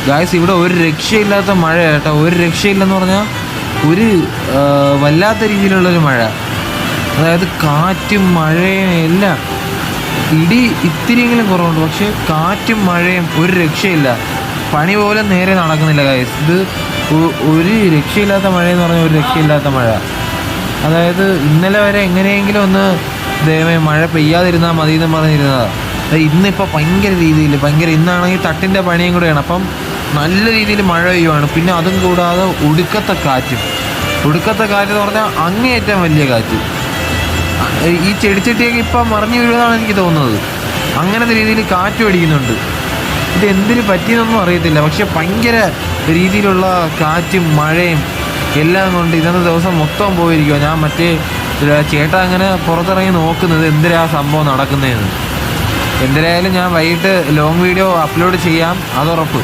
Guys ഇവിടെ ഒരു രക്ഷയില്ലാത്ത മഴ കേട്ടോ, ഒരു രക്ഷയില്ലെന്ന് പറഞ്ഞാൽ ഒരു വല്ലാത്ത രീതിയിലുള്ളൊരു മഴ. അതായത് കാറ്റും മഴയും എല്ലാം, ഇടി ഇത്തിരിയെങ്കിലും കുറവുണ്ട്, പക്ഷേ കാറ്റും മഴയും ഒരു രക്ഷയില്ല. പണി പോലും നേരെ നടക്കുന്നില്ല ഗായ്സ്. ഇത് ഒരു രക്ഷയില്ലാത്ത മഴയെന്ന് പറഞ്ഞാൽ ഒരു രക്ഷയില്ലാത്ത മഴ. അതായത് ഇന്നലെ വരെ എങ്ങനെയെങ്കിലും ഒന്ന് ദൈവമേ മഴ പെയ്യാതിരുന്നാൽ മതി എന്ന് പറഞ്ഞിരുന്നതാണ്. ഇന്നിപ്പോൾ ഭയങ്കര ഇന്നാണെങ്കിൽ തട്ടിൻ്റെ പണിയും കൂടെയാണ്. അപ്പം നല്ല രീതിയിൽ മഴ പെയ്യുവാണ്. പിന്നെ അതും കൂടാതെ ഒടുക്കത്തെ കാറ്റെന്ന് പറഞ്ഞാൽ അങ്ങേയറ്റം വലിയ കാറ്റ്. ഈ ചെടിച്ചട്ടിയൊക്കെ ഇപ്പം മറിഞ്ഞു വീഴുന്നതാണ് എനിക്ക് തോന്നുന്നത്. അങ്ങനത്തെ രീതിയിൽ കാറ്റ് അടിക്കുന്നുണ്ട്. ഇത് എന്തിനു പറ്റിയെന്നൊന്നും അറിയത്തില്ല, പക്ഷെ ഭയങ്കര രീതിയിലുള്ള കാറ്റും മഴയും എല്ലാം കൊണ്ട് ഇന്നത്തെ ദിവസം മൊത്തം പോയിരിക്കുക. ഞാൻ മറ്റേ ചേട്ടാ അങ്ങനെ പുറത്തിറങ്ങി നോക്കുന്നത് എന്തിനാ സംഭവം നടക്കുന്നതെന്ന്. എന്തായാലും ഞാൻ വൈകിട്ട് ലോങ് വീഡിയോ അപ്ലോഡ് ചെയ്യാം, അതുറപ്പ്.